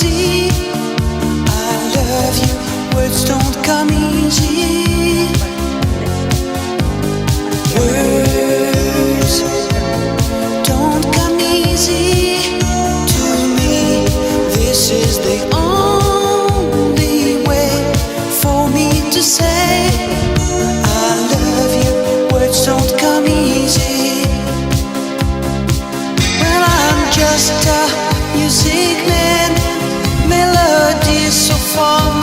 easy. I love you, words don't come easy. Words don't come easy to me. This is the only way for me to say I love you. Words don't come easy. Well, I'm just a music man, melodies so far